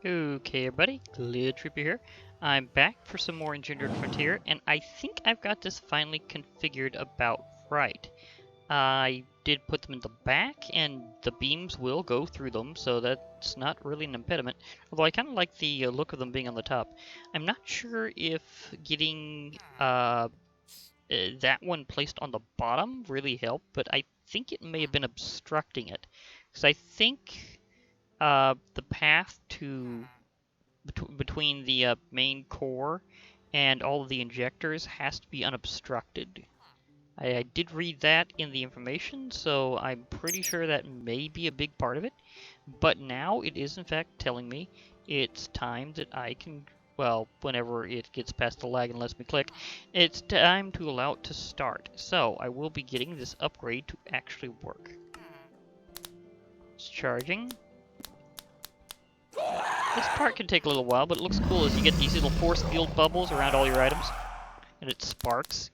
Okay, everybody, Glitch Trooper here. I'm back for some more Engendered Frontier, and I think I've got this finally configured about right. I did put them in the back, and the beams will go through them, so that's not really an impediment. Although I kind of like the look of them being on the top. I'm not sure if getting that one placed on the bottom really helped, but I think it may have been obstructing it. Because I think the path to between the main core and all of the injectors has to be unobstructed. I did read that in the information, so I'm pretty sure that may be a big part of it. But now it is in fact telling me it's time that I can, well, whenever it gets past the lag and lets me click, it's time to allow it to start. So I will be getting this upgrade to actually work. It's charging. This part can take a little while, but it looks cool as you get these little force field bubbles around all your items, and it sparks.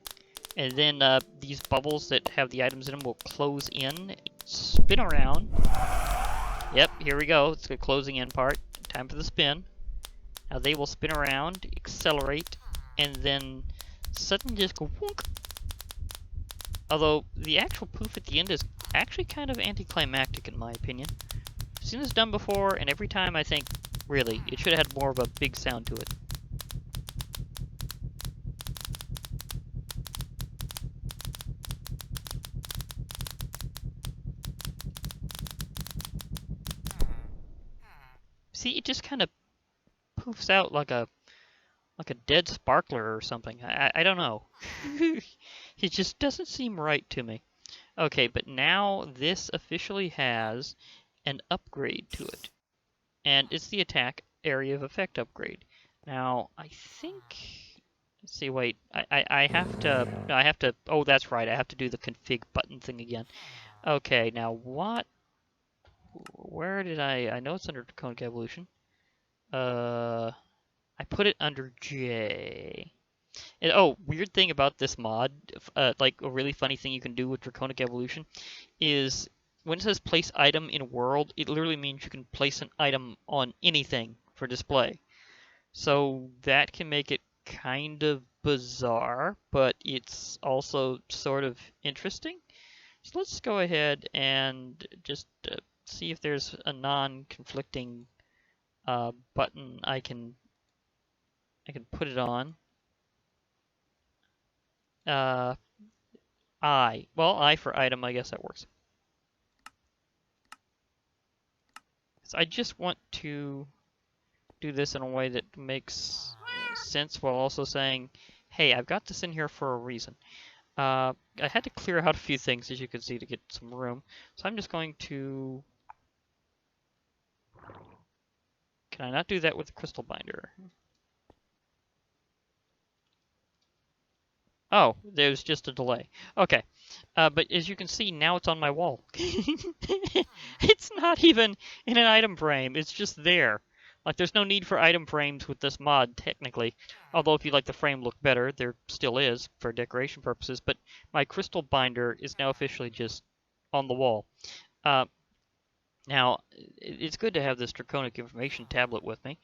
And then these bubbles that have the items in them will close in, spin around. Yep, here we go. It's the closing in part. Time for the spin. Now they will spin around, accelerate, and then suddenly just go whoonk. Although the actual poof at the end is actually kind of anticlimactic in my opinion. I've seen this done before, and every time I think, really, it should have had more of a big sound to it. See, it just kind of poofs out like a dead sparkler or something. I don't know. It just doesn't seem right to me. Okay, but now this officially has an upgrade to it. And it's the attack area of effect upgrade. Now, I think... Let's see, wait. I have to... No, I have to... Oh, that's right. I have to do the config button thing again. Okay, now what... Where did I know it's under Draconic Evolution. I put it under J. And, oh, weird thing about this mod, like a really funny thing you can do with Draconic Evolution, is when it says place item in world, it literally means you can place an item on anything for display. So that can make it kind of bizarre, but it's also sort of interesting. So let's go ahead and just see if there's a non-conflicting button I can put it on. I. Well, I for item, I guess that works. So I just want to do this in a way that makes sense while also saying, hey, I've got this in here for a reason. I had to clear out a few things, as you can see, to get some room. So I'm just going to... Can I not do that with the crystal binder? Oh, there's just a delay. Okay. But as you can see, now it's on my wall. It's not even in an item frame. It's just there. Like, there's no need for item frames with this mod, technically. Although, if you like the frame look better, there still is, for decoration purposes. But my crystal binder is now officially just on the wall. Now, it's good to have this Draconic Information tablet with me.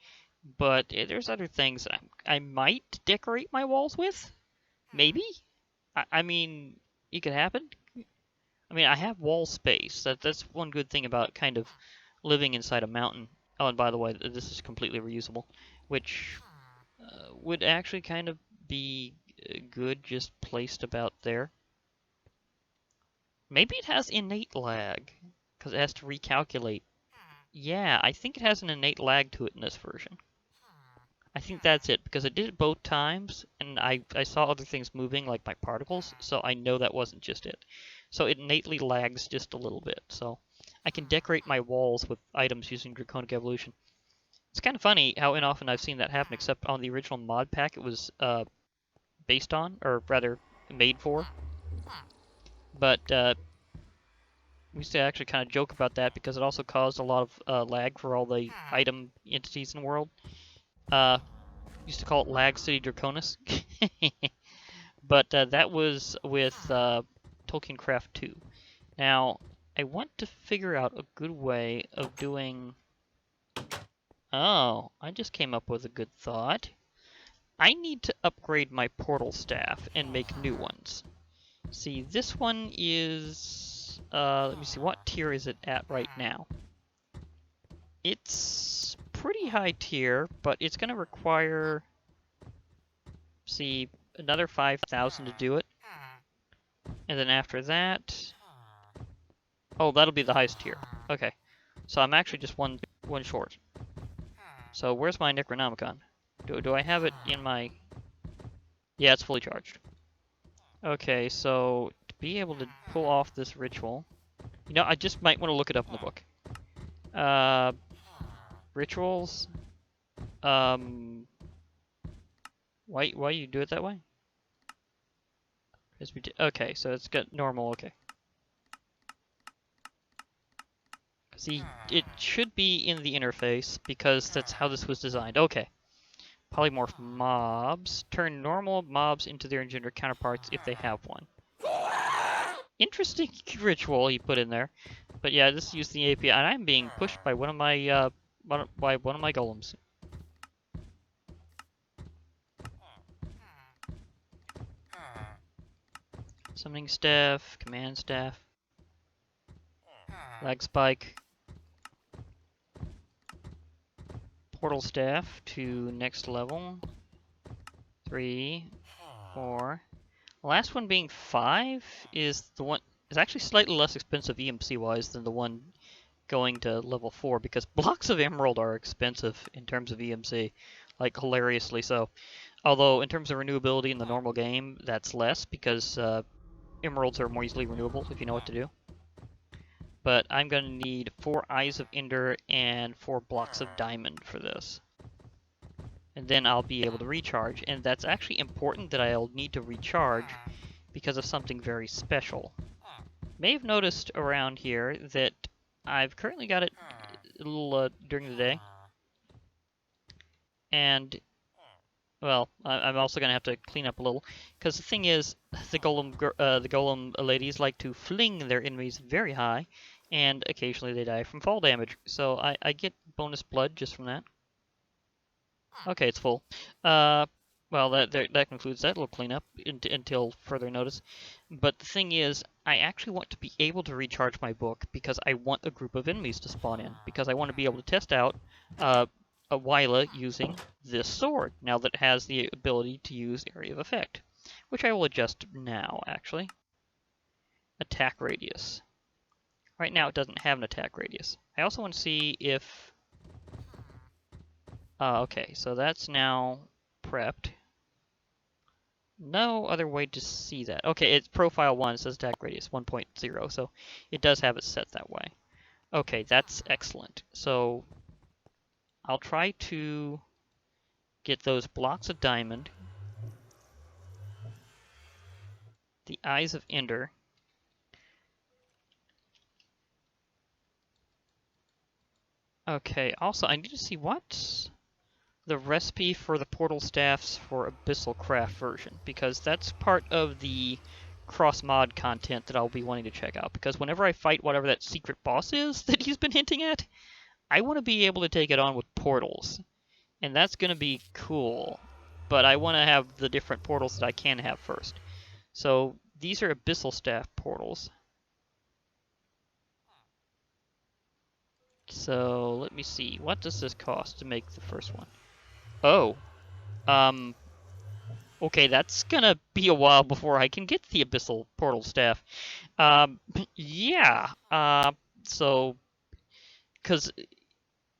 But there's other things that I might decorate my walls with. Maybe? I mean, it could happen. I mean, I have wall space. That's one good thing about kind of living inside a mountain. Oh, and by the way, this is completely reusable, which would actually kind of be good just placed about there. Maybe it has innate lag, because it has to recalculate. Yeah, I think it has an innate lag to it in this version. I think that's it, because I did it both times, and I saw other things moving, like my particles, so I know that wasn't just it. So it innately lags just a little bit, so I can decorate my walls with items using Draconic Evolution. It's kind of funny how often I've seen that happen, except on the original mod pack it was based on, or rather, made for. But we used to actually kind of joke about that, because it also caused a lot of lag for all the item entities in the world. Used to call it Lag City Draconis. But that was with Tolkiencraft 2. Now, I want to figure out a good way of doing Oh, I just came up with a good thought. I need to upgrade my portal staff and make new ones. See, this one is... let me see, what tier is it at right now? It's pretty high tier, but it's going to require... see, another 5,000 to do it. And then after that... oh, that'll be the highest tier. Okay. So I'm actually just one short. So where's my Necronomicon? Do I have it in my... yeah, it's fully charged. Okay, so to be able to pull off this ritual... you know, I just might want to look it up in the book. Rituals? Why you do it that way? Okay, so it's got normal, okay. See, it should be in the interface, because that's how this was designed. Okay. Polymorph mobs. Turn normal mobs into their engendered counterparts if they have one. Interesting ritual he put in there. But yeah, this used the API, and I'm being pushed by one of my, golems. Summoning staff, command staff, lag spike, portal staff to next level, 3, 4. The last one being 5 is the one is actually slightly less expensive EMC wise than the one going to level 4 because blocks of emerald are expensive in terms of EMC, like hilariously so. Although in terms of renewability in the normal game, that's less because emeralds are more easily renewable if you know what to do. But I'm going to need 4 Eyes of Ender and 4 blocks of diamond for this. And then I'll be able to recharge. And that's actually important that I'll need to recharge because of something very special. May have noticed around here that I've currently got it a little during the day. And, well, I'm also going to have to clean up a little. Because the thing is, the golem ladies like to fling their enemies very high. And occasionally they die from fall damage. So I get bonus blood just from that. Okay, it's full. Well, that concludes that little cleanup until further notice. But the thing is, I actually want to be able to recharge my book because I want a group of enemies to spawn in. Because I want to be able to test out a Whyla using this sword, now that it has the ability to use Area of Effect. Which I will adjust now, actually. Attack radius. Right now it doesn't have an attack radius. I also want to see if... okay, so that's now prepped. No other way to see that. Okay, it's profile 1, it says attack radius 1.0, so it does have it set that way. Okay, that's excellent. So I'll try to get those blocks of diamond, the Eyes of Ender, okay, also I need to see what's the recipe for the portal staffs for Abyssal Craft version, because that's part of the cross-mod content that I'll be wanting to check out, because whenever I fight whatever that secret boss is that he's been hinting at, I want to be able to take it on with portals, and that's going to be cool, but I want to have the different portals that I can have first. So these are Abyssal Staff portals. So let me see, what does this cost to make the first one? Oh, okay, that's gonna be a while before I can get the Abyssal Portal Staff. Yeah, so, because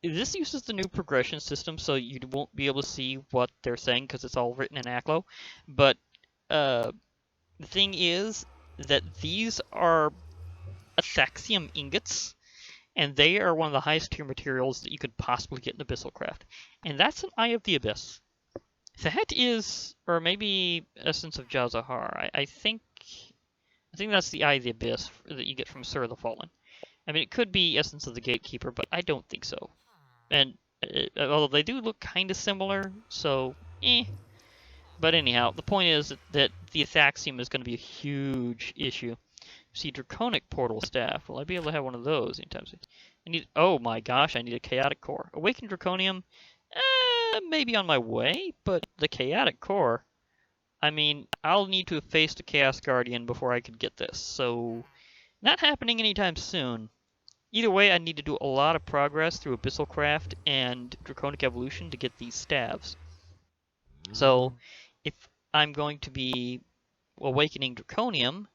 this uses the new progression system, so you won't be able to see what they're saying because it's all written in Aklo. But the thing is that these are Athaxium ingots, and they are one of the highest tier materials that you could possibly get in Abyssal Craft. And that's an Eye of the Abyss. That is, or maybe Essence of Jazahar. I think that's the Eye of the Abyss that you get from Sir of the Fallen. I mean, it could be Essence of the Gatekeeper, but I don't think so. And although they do look kind of similar, so eh. But anyhow, the point is that the Athaxium is going to be a huge issue See, Draconic Portal Staff. Will I be able to have one of those anytime soon? I need. Oh my gosh, I need a Chaotic Core. Awakened Draconium. Maybe on my way, but the Chaotic Core. I mean, I'll need to have faced a Chaos Guardian before I could get this, so not happening anytime soon. Either way, I need to do a lot of progress through Abyssal Craft and Draconic Evolution to get these staves. So, if I'm going to be awakening Draconium,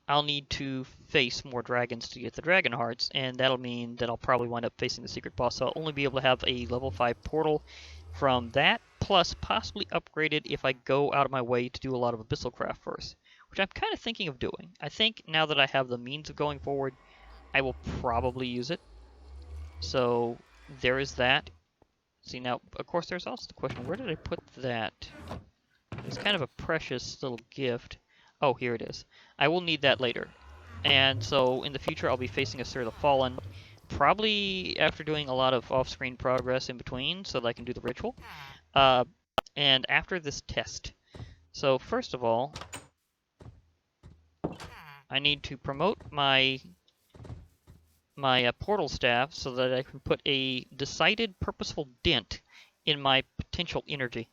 I'll need to face more dragons to get the Dragon Hearts, and that'll mean that I'll probably wind up facing the secret boss, so I'll only be able to have a level 5 portal from that, plus possibly upgrade it if I go out of my way to do a lot of Abyssal Craft first, which I'm kind of thinking of doing. I think now that I have the means of going forward, I will probably use it. So there is that. See, now, of course, there's also the question, where did I put that? It's kind of a precious little gift. Oh, here it is. I will need that later. And so in the future, I'll be facing Asir the Fallen, probably after doing a lot of off-screen progress in between so that I can do the ritual. Uh, and after this test. So first of all, I need to promote my portal staff so that I can put a decided purposeful dent in my potential energy.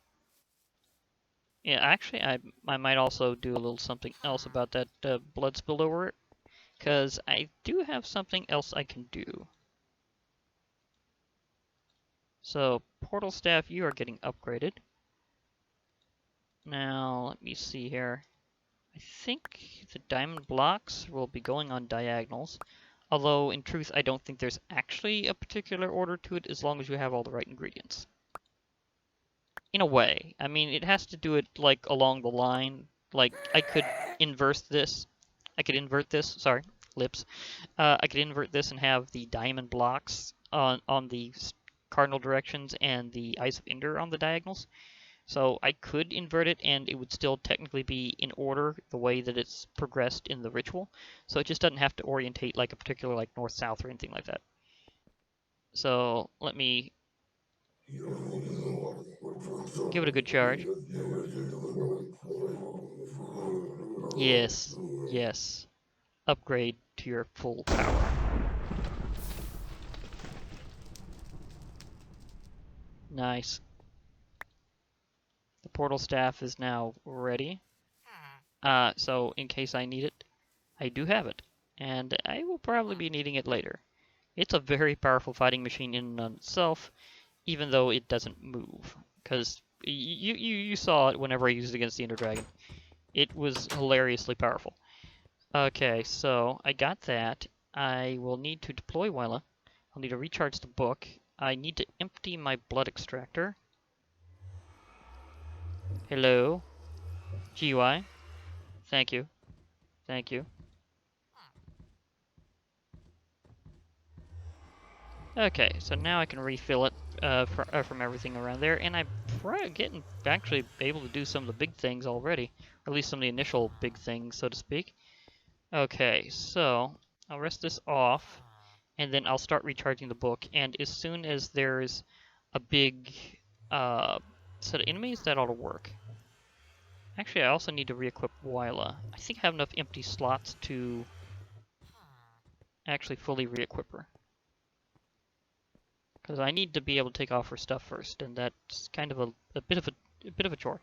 Yeah, actually, I might also do a little something else about that blood spilled over it, because I do have something else I can do. So, portal staff, you are getting upgraded. Now, let me see here. I think the diamond blocks will be going on diagonals, although in truth I don't think there's actually a particular order to it as long as you have all the right ingredients. In a way. I mean, it has to do it, like, along the line. Like, I could invert this. Sorry, lips. I could invert this and have the diamond blocks on the cardinal directions and the Ice of Ender on the diagonals. So I could invert it and it would still technically be in order the way that it's progressed in the ritual. So it just doesn't have to orientate like a particular like north-south or anything like that. So let me give it a good charge. Yes, yes. Upgrade to your full power. Nice. The portal staff is now ready. So in case I need it, I do have it. And I will probably be needing it later. It's a very powerful fighting machine in and of itself, even though it doesn't move. Because you saw it whenever I used it against the Ender Dragon. It was hilariously powerful. Okay, so I got that. I will need to deploy Whyla. I'll need to recharge the book. I need to empty my blood extractor. Hello? GUI? Thank you. Thank you. Okay, so now I can refill it from everything around there, and I'm getting actually able to do some of the big things already, or at least some of the initial big things, so to speak. Okay, so I'll rest this off, and then I'll start recharging the book, and as soon as there's a big set of enemies, that ought to work. Actually, I also need to re-equip Whyla. I think I have enough empty slots to actually fully re-equip her. Because I need to be able to take off her stuff first, and that's kind of a bit of a chore.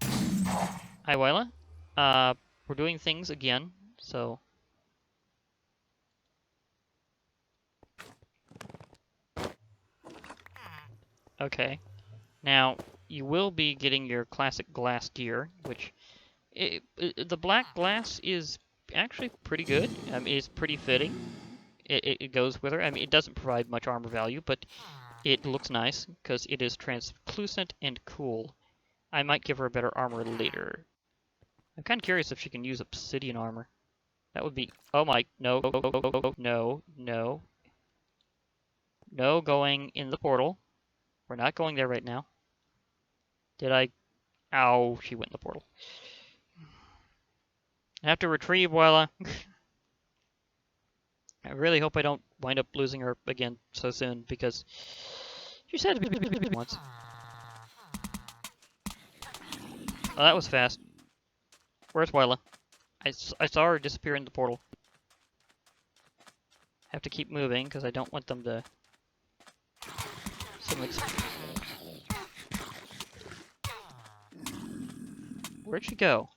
Hi, Whyla. We're doing things again, so okay. Now you will be getting your classic glass gear, which the black glass is actually pretty good. I mean, it's pretty fitting. It goes with her. I mean, it doesn't provide much armor value, but it looks nice because it is translucent and cool. I might give her a better armor later. I'm kind of curious if she can use obsidian armor. That would be... Oh my... No, no, no. No going in the portal. We're not going there right now. Did I... Ow, she went in the portal. I have to retrieve Whyla. I really hope I don't wind up losing her again so soon, because she said to be once. Oh, that was fast. Where's Whyla? I saw her disappear in the portal. have to keep moving because I don't want them to... Where'd she go?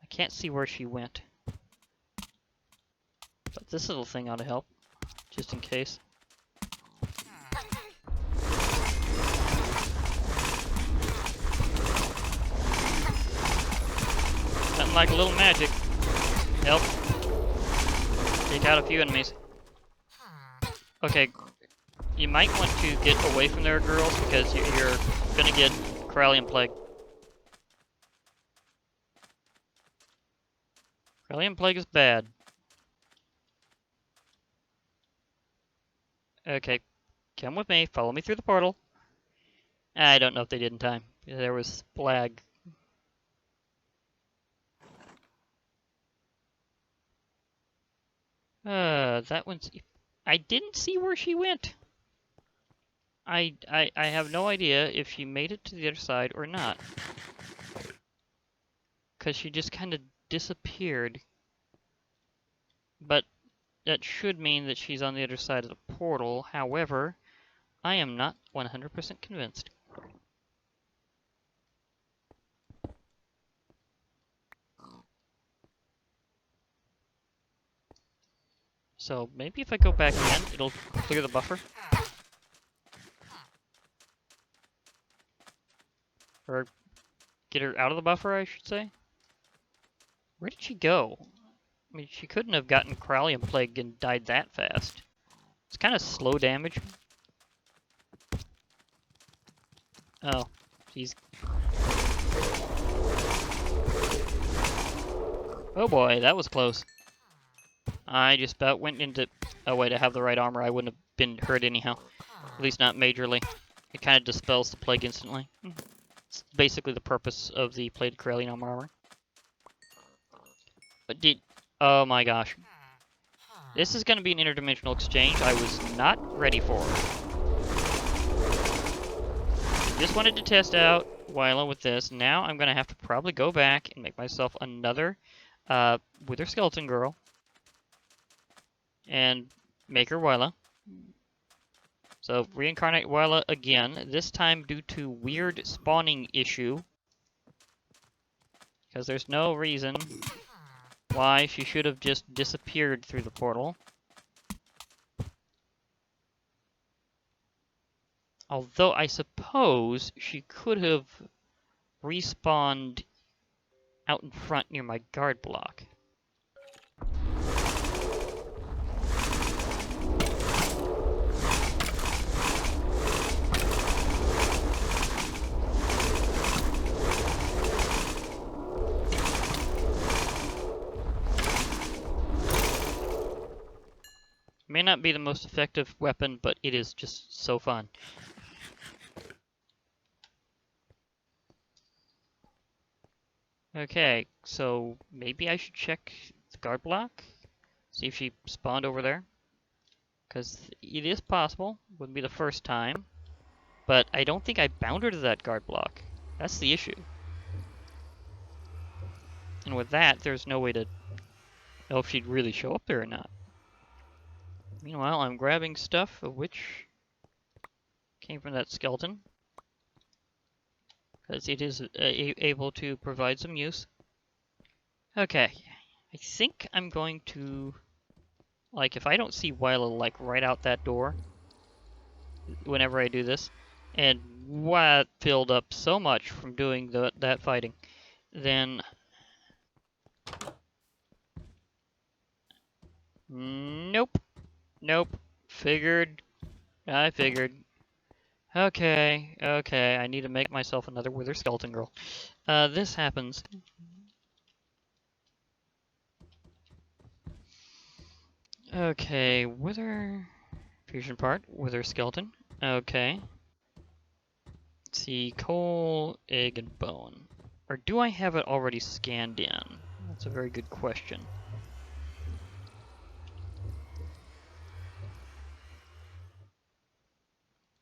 I can't see where she went. But this little thing ought to help, just in case. Nothing like a little magic. Help. Take out a few enemies. Okay, you might want to get away from there, girls, because you're gonna get Corallian Plague. Corallian Plague is bad. Okay, come with me. Follow me through the portal. I don't know if they did in time. There was lag. That one's... I didn't see where she went. I have no idea if she made it to the other side or not. Because she just kind of disappeared. But that should mean that she's on the other side of the portal. However, I am not 100% convinced. So maybe if I go back again, it'll clear the buffer. Or get her out of the buffer, I should say. Where did she go? I mean, she couldn't have gotten Corallian Plague and died that fast. It's kind of slow damage. Oh, she's... Oh boy, that was close. I just about went into... Oh wait, I have the right armor. I wouldn't have been hurt anyhow. At least not majorly. It kind of dispels the plague instantly. It's basically the purpose of the plated Corallian armor. But did... Oh my gosh. This is going to be an interdimensional exchange I was not ready for. Just wanted to test out Whyla with this. Now I'm going to have to probably go back and make myself another Wither Skeleton Girl. And make her Whyla. So reincarnate Whyla again, this time due to weird spawning issue. Because there's no reason why she should have just disappeared through the portal. Although I suppose she could have respawned out in front near my guard block. May not be the most effective weapon, but it is just so fun. Okay, so maybe I should check the guard block, see if she spawned over there. Because it is possible, wouldn't be the first time, but I don't think I bound her to that guard block. That's the issue. And with that, there's no way to know if she'd really show up there or not. Meanwhile, I'm grabbing stuff of which came from that skeleton, because it is able to provide some use. Okay, I think I'm going to, like, if I don't see Whyla, like, right out that door, whenever I do this, and what filled up so much from doing that fighting, then... Nope. Nope. I figured. Okay, I need to make myself another Wither Skeleton Girl. This happens. Okay, Wither... Fusion part, Wither Skeleton. Okay. Let's see, coal, egg, and bone. Or do I have it already scanned in? That's a very good question.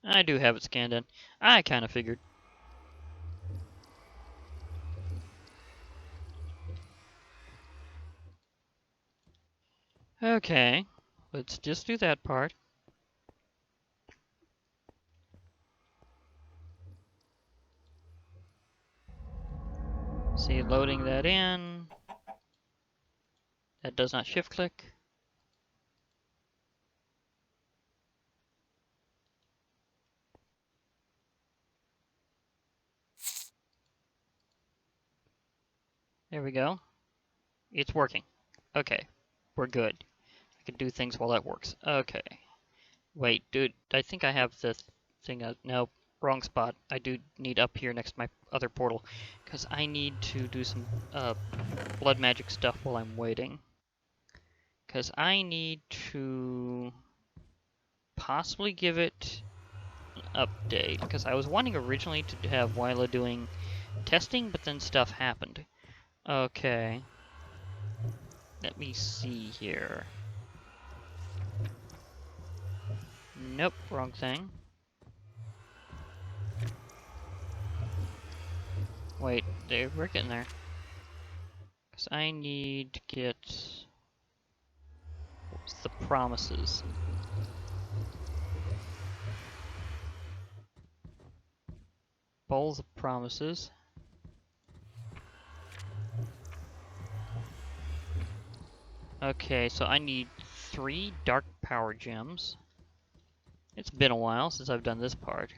I do have it scanned in. I kind of figured. Okay, let's just do that part. See, loading that in. That does not shift click. There we go. It's working. Okay, we're good. I can do things while that works. Okay. Wait, dude, I think I have the thing. No, wrong spot. I do need up here next to my other portal, because I need to do some blood magic stuff while I'm waiting. Because I need to possibly give it an update, because I was wanting originally to have Whyla doing testing, but then stuff happened. Okay. Let me see here. Nope, wrong thing. Wait, we're getting there. Because I need to get... What's the promises? Bowls of promises. Okay, so I need 3 dark power gems. It's been a while since I've done this part.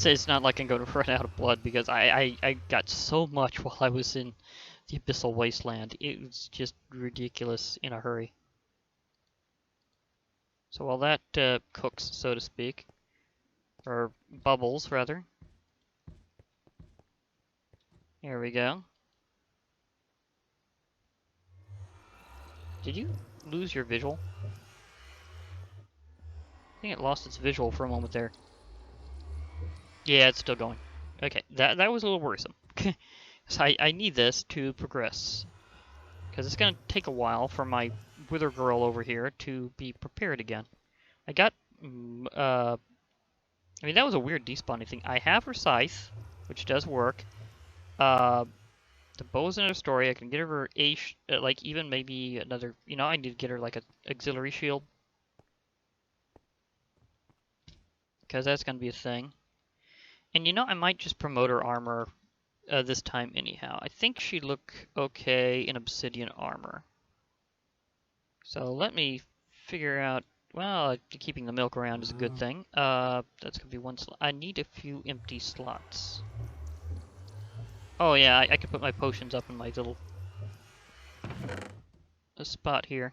It's not like I'm going to run out of blood because I got so much while I was in the Abyssal Wasteland. It was just ridiculous in a hurry. So while that cooks, so to speak, or bubbles rather. Here we go. Did you lose your visual? I think it lost its visual for a moment there. Yeah, it's still going. Okay, that was a little worrisome. So I need this to progress. Because it's going to take a while for my Wither Girl over here to be prepared again. I got... I mean, that was a weird despawning thing. I have her scythe, which does work. The bow's another story. I can get her like, even maybe another... You know, I need to get her, like, an auxiliary shield. Because that's going to be a thing. And, you know, I might just promote her armor this time anyhow. I think she'd look okay in obsidian armor. So let me figure out... Well, keeping the milk around is a good thing. That's going to be one slot. I need a few empty slots. Oh yeah, I could put my potions up in my little spot here.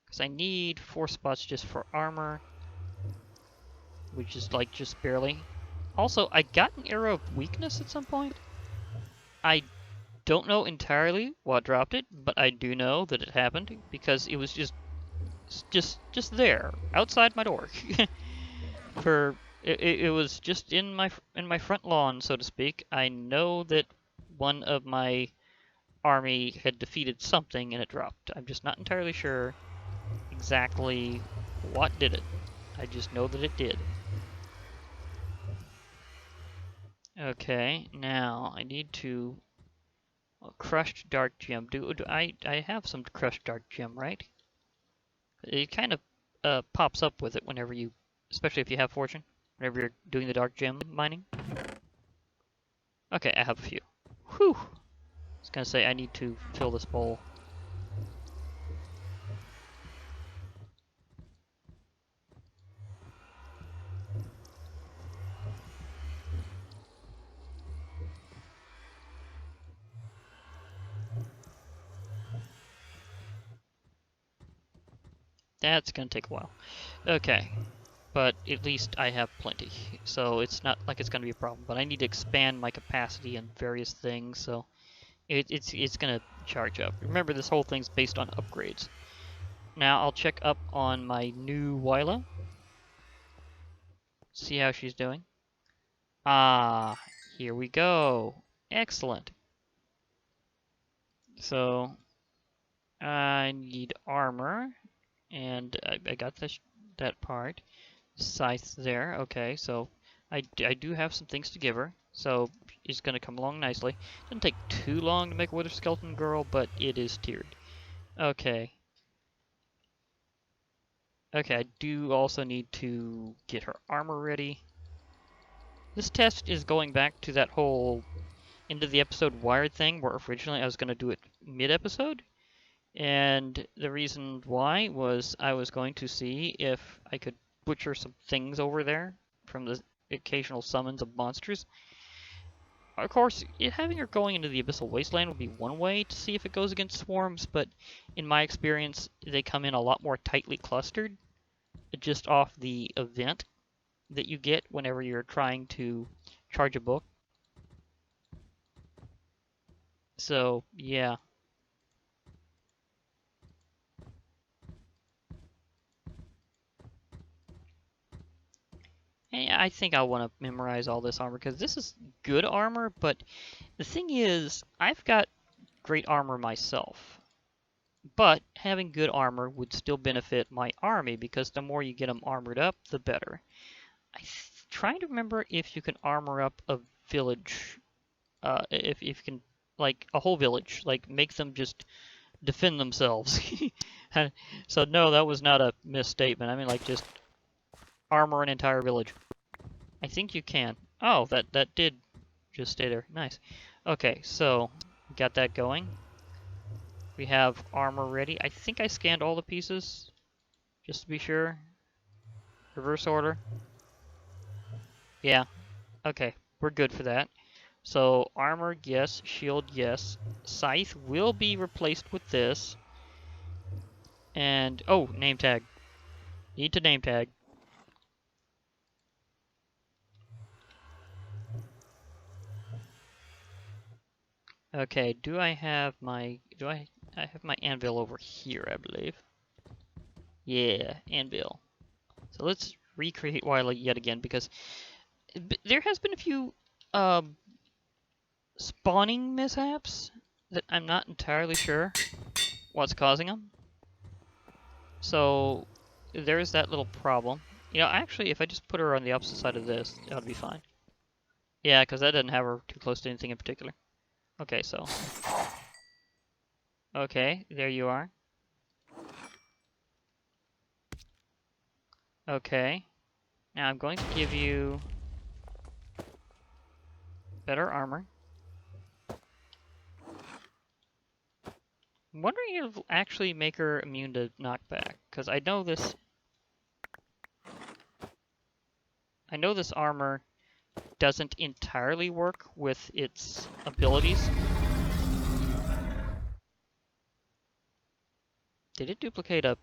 Because I need 4 spots just for armor. Which is like just barely. Also, I got an arrow of weakness at some point. I don't know entirely what dropped it, but I do know that it happened because it was just there, outside my door. It was just in my front lawn, so to speak. I know that one of my army had defeated something and it dropped. I'm just not entirely sure exactly what did it. I just know that it did. Okay, now I need to crushed dark gem. Do I have some crushed dark gem, right? It kind of pops up with it whenever you, especially if you have fortune, whenever you're doing the dark gem mining. Okay, I have a few. Whew! I was gonna say I need to fill this bowl. That's gonna take a while. Okay, but at least I have plenty, so it's not like it's gonna be a problem. But I need to expand my capacity in various things, so it's gonna charge up. Remember, this whole thing's based on upgrades. Now I'll check up on my new Whyla. See how she's doing. Ah, here we go. Excellent. So I need armor, and I got that part. Scythe there. Okay, so I do have some things to give her, so it's gonna come along nicely. Doesn't take too long to make a Wither Skeleton girl, but it is tiered. Okay. Okay, I do also need to get her armor ready. This test is going back to that whole end of the episode wired thing, where originally I was gonna do it mid-episode. And the reason why was I was going to see if I could butcher some things over there from the occasional summons of monsters. Of course, having her going into the Abyssal Wasteland would be one way to see if it goes against swarms, but in my experience, they come in a lot more tightly clustered just off the event that you get whenever you're trying to charge a book. So, yeah. I think I want to memorize all this armor because this is good armor, but the thing is, I've got great armor myself. But having good armor would still benefit my army because the more you get them armored up, the better. I'm trying to remember if you can armor up a village, if you can, like, a whole village, like, make them just defend themselves. So no, that was not a misstatement. I mean, like, just armor an entire village. I think you can. Oh, that did just stay there. Nice. Okay, so got that going. We have armor ready. I think I scanned all the pieces, just to be sure. Reverse order. Yeah. Okay, we're good for that. So armor, yes. Shield, yes. Scythe will be replaced with this. And, oh, name tag. Need to name tag. Okay, do I have my anvil over here, I believe. Yeah, anvil. So let's recreate Whyla yet again because there has been a few um, spawning mishaps that I'm not entirely sure what's causing them. So there's that little problem. You know, actually, if I just put her on the opposite side of this, that would be fine. Yeah, because that doesn't have her too close to anything in particular. Okay, so. Okay, there you are. Okay. Now I'm going to give you better armor. I'm wondering if it'll actually make her immune to knockback, because I know this armor doesn't entirely work with its abilities. Did it duplicate a...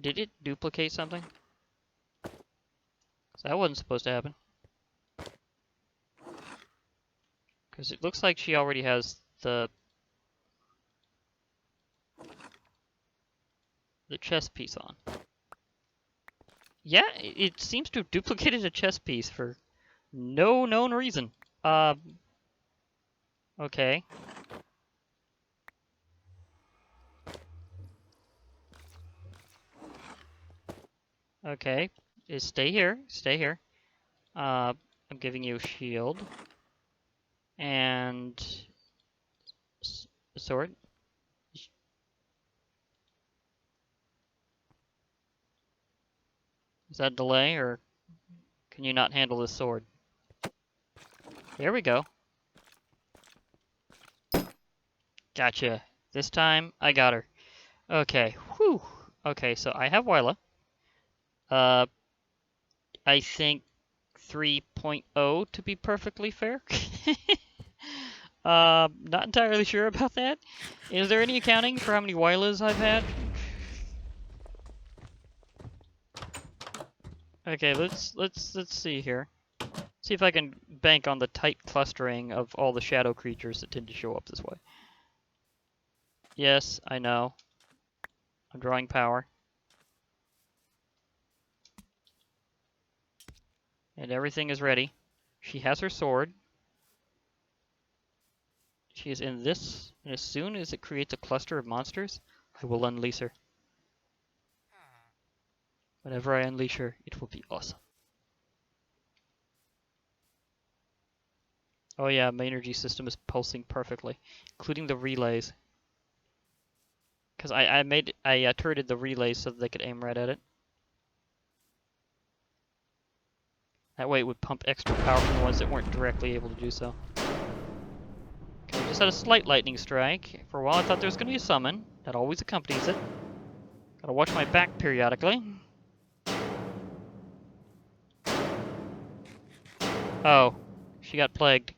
Did it duplicate something? That wasn't supposed to happen. Because it looks like she already has the chest piece on. Yeah, it seems to have duplicated a chest piece for no known reason. Okay. Okay. Stay here. Stay here. I'm giving you a shield. And... a sword. Is that a delay, or can you not handle this sword? There we go. Gotcha. This time, I got her. Okay. Whew. Okay, so I have Whyla. I think 3.0 to be perfectly fair. Not entirely sure about that. Is there any accounting for how many Whylas I've had? Okay, let's see here. See if I can bank on the tight clustering of all the shadow creatures that tend to show up this way. Yes, I know. I'm drawing power. And everything is ready. She has her sword. She is in this, and as soon as it creates a cluster of monsters, I will unleash her. Whenever I unleash her, it will be awesome. Oh yeah, my energy system is pulsing perfectly, including the relays. Because I turreted the relays so that they could aim right at it. That way it would pump extra power from the ones that weren't directly able to do so. Okay, we just had a slight lightning strike. For a while I thought there was going to be a summon. That always accompanies it. Gotta watch my back periodically. Oh, she got plagued.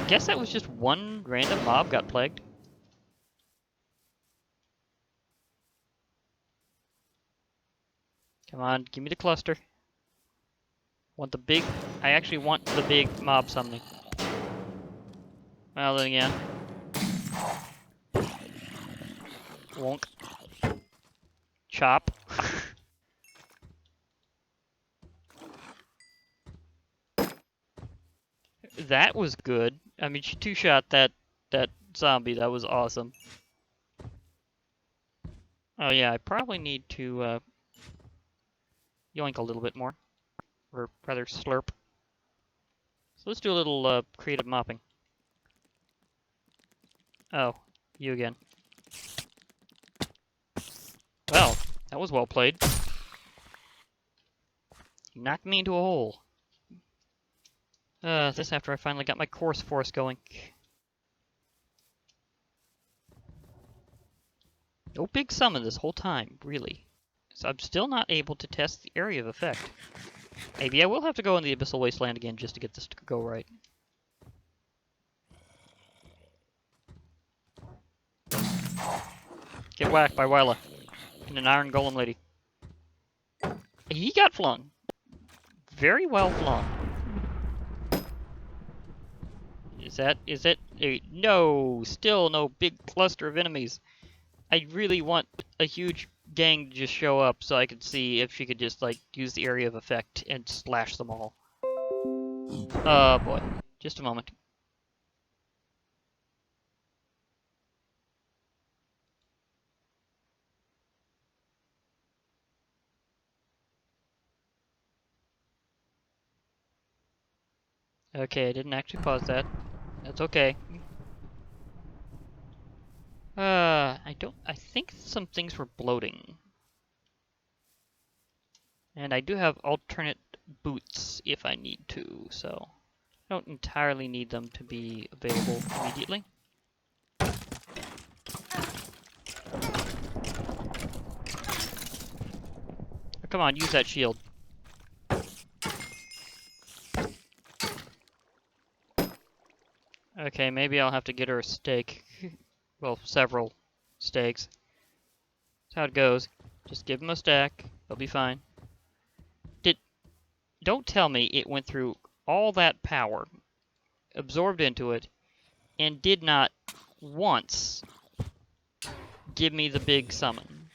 Guess that was just one random mob got plagued. Come on, give me the cluster. Want the big... I actually want the big mob summoning. Well, then again. Wonk. Chop. That was good. I mean, she two-shot that zombie. That was awesome. Oh yeah, I probably need to yoink a little bit more. Or rather, slurp. So let's do a little creative mopping. Oh, you again. Well, that was well played. You knocked me into a hole. This after I finally got my course force going. No big summon this whole time, really. So I'm still not able to test the area of effect. Maybe I will have to go in the Abyssal Wasteland again just to get this to go right. Get whacked by Whyla. And an Iron Golem Lady. He got flung. Very well flung. Is it? No, still no big cluster of enemies. I really want a huge gang to just show up so I could see if she could just, like, use the area of effect and slash them all. Oh boy. Just a moment. Okay, I didn't actually pause that. That's okay. I think some things were bloating. And I do have alternate boots if I need to, so I don't entirely need them to be available immediately. Oh, come on, use that shield. Okay, maybe I'll have to get her a steak. Well, several steaks. That's how it goes. Just give them a stack. They'll be fine. Don't tell me it went through all that power, absorbed into it, and did not once give me the big summon.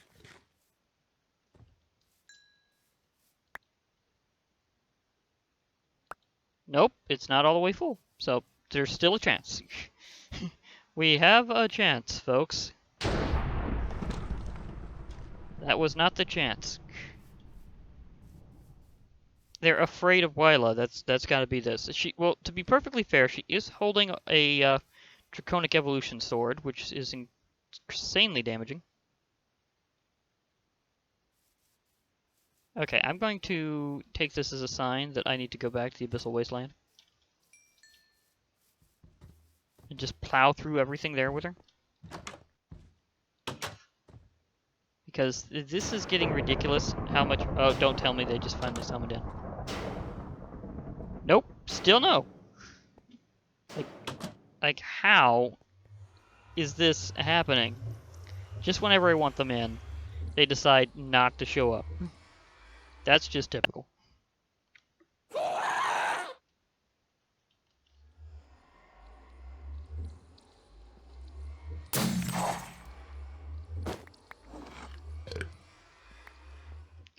Nope, it's not all the way full. So there's still a chance. We have a chance, folks. That was not the chance. They're afraid of Whyla. That's got to be this. Well, to be perfectly fair, she is holding a Draconic Evolution sword, which is insanely damaging. Okay, I'm going to take this as a sign that I need to go back to the Abyssal Wasteland. And just plow through everything there with her. Because this is getting ridiculous. How much... Oh, don't tell me they just finally summoned in. Nope, still no. Like how is this happening? Just whenever I want them in, they decide not to show up. That's just typical.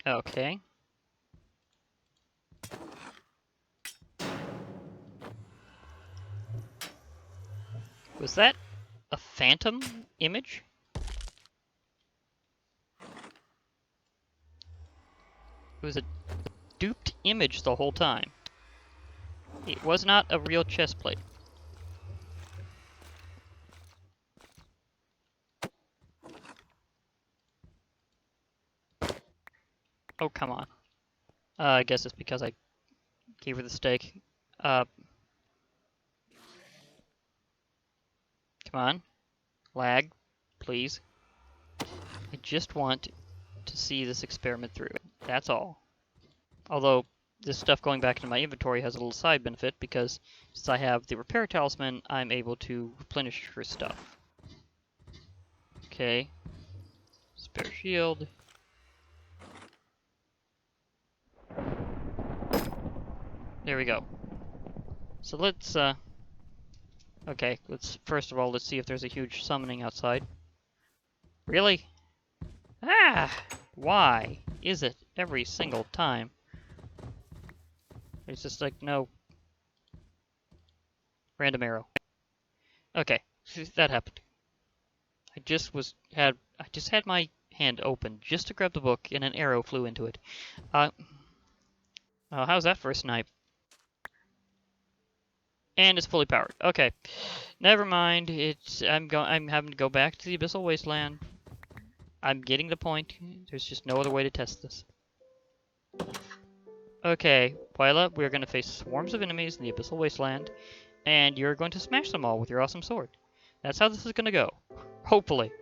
Okay. Was that a phantom image? It was a duped image the whole time. It was not a real chest plate. Oh, come on. I guess it's because I gave her the steak. Come on. Lag, please. I just want to see this experiment through. That's all. Although, this stuff going back into my inventory has a little side benefit because since I have the repair talisman, I'm able to replenish her stuff. Okay. Spare shield. There we go. So let's, okay, first of all, let's see if there's a huge summoning outside. Really? Ah! Why is it every single time? It's just like, no. Random arrow. Okay, that happened. I just had my hand open just to grab the book and an arrow flew into it. Oh, how's that for a snipe? And it's fully powered. Okay. Never mind. I'm having to go back to the Abyssal Wasteland. I'm getting the point. There's just no other way to test this. Okay, Whyla, we're going to face swarms of enemies in the Abyssal Wasteland, and you're going to smash them all with your awesome sword. That's how this is going to go. Hopefully.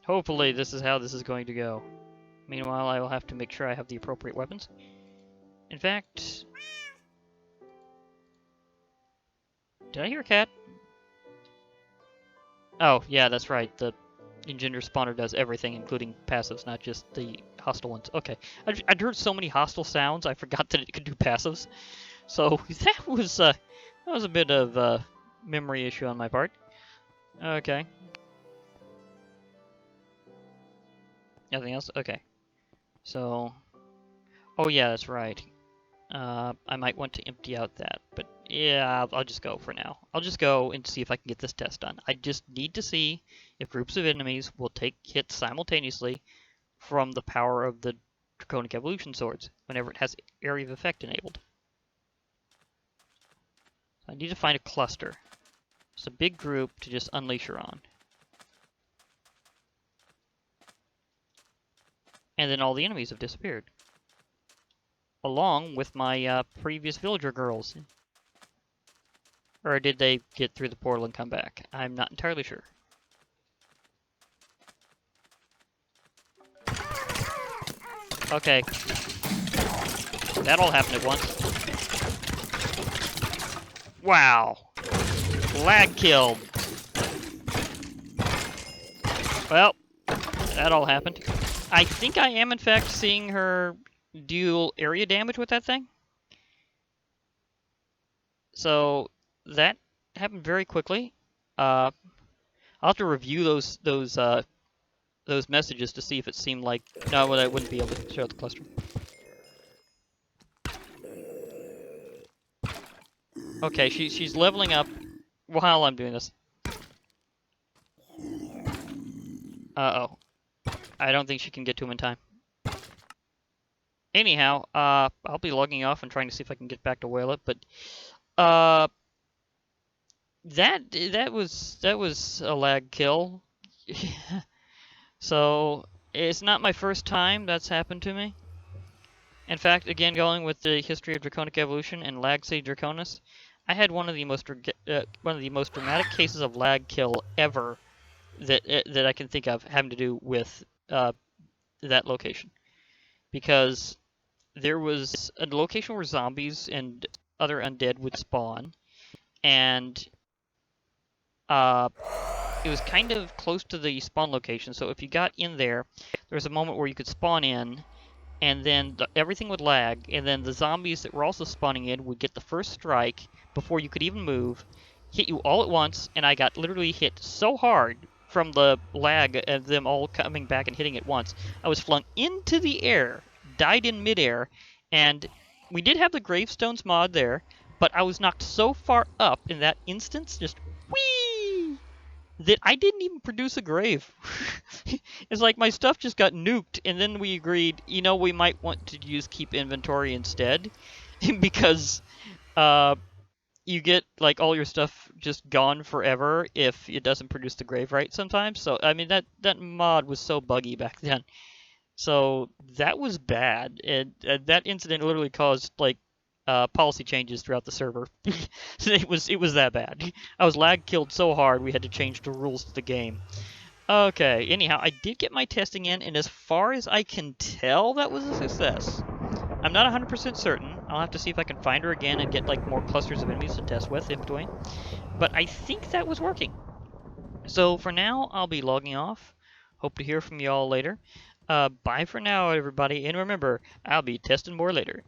Hopefully this is how this is going to go. Meanwhile, I will have to make sure I have the appropriate weapons. In fact... Did I hear a cat? Oh, yeah, that's right. The Engender spawner does everything, including passives, not just the hostile ones. Okay. I'd heard so many hostile sounds, I forgot that it could do passives. So that was a bit of a memory issue on my part. Okay. Nothing else? Okay. So... Oh, yeah, that's right. I might want to empty out that, but yeah, I'll just go for now. I'll just go and see if I can get this test done. I just need to see if groups of enemies will take hits simultaneously from the power of the Draconic Evolution swords whenever it has Area of Effect enabled. I need to find a cluster. Just a big group to just unleash her on. And then all the enemies have disappeared. Along with my previous villager girls. Or did they get through the portal and come back? I'm not entirely sure. Okay. That all happened at once. Wow. Lag killed. Well, that all happened. I think I am in fact seeing her deal area damage with that thing. So that happened very quickly. I'll have to review those messages to see if it seemed like no, I wouldn't be able to show the cluster. Okay, she's leveling up while I'm doing this. Uh-oh. I don't think she can get to him in time. Anyhow, I'll be logging off and trying to see if I can get back to Whyla, but that was a lag kill. So it's not my first time that's happened to me. In fact, again, going with the history of Draconic Evolution and Lag City Draconis, I had one of the most dramatic cases of lag kill ever that I can think of having to do with that location, because there was a location where zombies and other undead would spawn, and it was kind of close to the spawn location, so if you got in there, there was a moment where you could spawn in, and then everything would lag, and then the zombies that were also spawning in would get the first strike before you could even move, hit you all at once, and I got literally hit so hard from the lag of them all coming back and hitting at once. I was flung into the air, died in midair, and we did have the gravestones mod there, but I was knocked so far up in that instance, just whee! that I didn't even produce a grave. It's like my stuff just got nuked, and then we agreed, we might want to use keep inventory instead, because uh, you get like all your stuff just gone forever if it doesn't produce the grave right sometimes. So I mean that mod was so buggy back then. So that was bad, and that incident literally caused like policy changes throughout the server. It was that bad. I was lag killed so hard we had to change the rules to the game. Okay, anyhow, I did get my testing in, and as far as I can tell, that was a success. I'm not 100% certain. I'll have to see if I can find her again and get like more clusters of enemies to test with in between. But I think that was working. So for now, I'll be logging off. Hope to hear from y'all later. Bye for now, everybody, and remember, I'll be testing more later.